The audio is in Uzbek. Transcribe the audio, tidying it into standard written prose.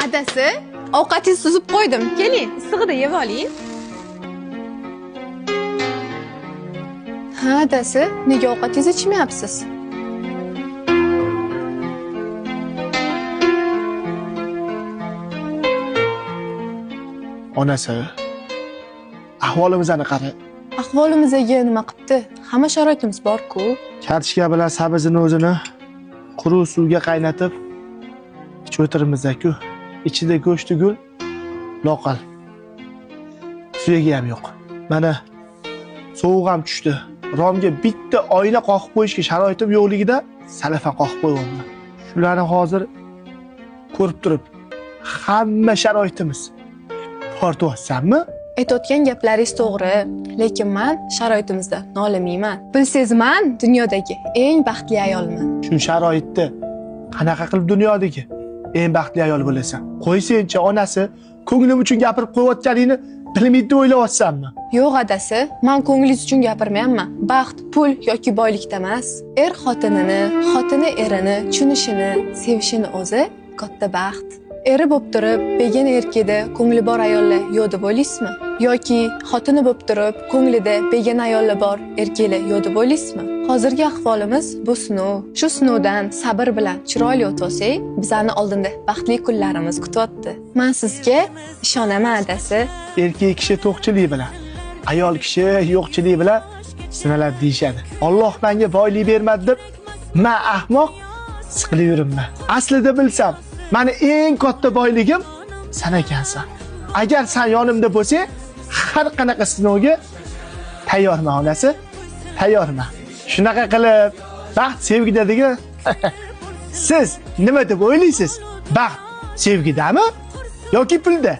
Adasi, ovqatingizni suzib qo'ydim. Keling, issig'ida yeb oling. Ha, adasi, nega ovqatingizni ichmayapsiz? Onasi, ahvolimizni qara. Ahvolimizga nima qilibdi? Hamma sharoitimiz bor-ku. Kartoshka bilan sabzini o'zini quruq suvga qaynatib ichib o'tiribmiz-ku. Ichida go'sht tugul, loqal. Suyagi ham yo'q. Mana sovuq ham tushdi. Romga bitta oyna qoqib qo'yishga sharoitim yo'qligida salafan qoqib qo'yganman. Shularni hozir ko'rib turib, hamma sharoitimiz tortyapsanmi? Aytayotgan gaplaringiz to'g'ri, lekin men sharoitimizda nolimayman. Bilsangiz, men dunyodagi eng baxtli ayolman. Shu sharoitda qanaqa qilib dunyodagi eng baxtli ayol bo'lasan? Qo'y-senchi, onasi ko'nglim uchun gapirib qo'yayotganingni bilmaydi deb o'ylayapsanmi? Yo'q adasi, men ko'nglingiz uchun gapirmayapman. Baxt pul yoki boylikda emas. Er xotinini, xotini erini tushunishini, sevishini o'zi katta baxt. Eri bo'lib turib, begona erkakda ko'ngli bor ayollar yo'q deb o'ylaysizmi? Yoki xotini bo'lib turib, ko'nglida begona ayollar bor erkaklar yo'q deb o'ylaysizmi? Hozirgi ahvolimiz bu sinov. Shu sinovdan sabr bilan chiroyli o'tsak, bizani oldinda baxtli kunlarimiz kutyapti. Men sizga ishonaman adasi. Erkak kishi to'qchilik bilan, ayol kishi yo'qchilik bilan sinaladi deyshadi. Alloh menga boylik bermadi deb men ahmoq siqilib yuribman. Aslida bilsam, meni eng katta boyligim sen ekansan. Agar sen yonimda bo'lsang, har qanaqa sinovga tayyorman onasi, tayyorman. Shunaqa qilib, baxt sevgida degan siz nima deb o'ylaysiz? Baxt sevgidami yoki pulda?